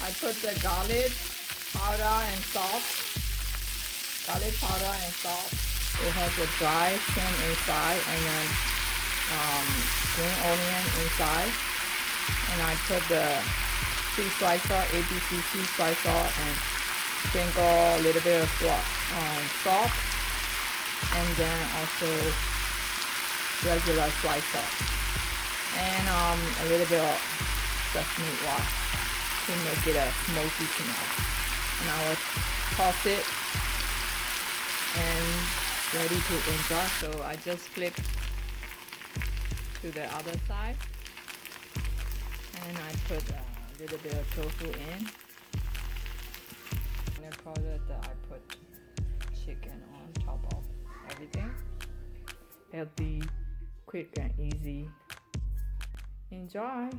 I put the garlic powder and salt. Garlic powder and salt. It has a dry shrimp inside and then green onion inside. And I put the cheese slicer, ABC cheese slicer, and sprinkle a little bit of salt, and then also regular slicer, and a little bit of sesame oil to make it a smoky smell. And I will toss it and ready to enjoy. So I just flip to the other side, and I put a little bit of tofu in. In the product that I put chicken on top of everything. Healthy, quick and easy. Enjoy!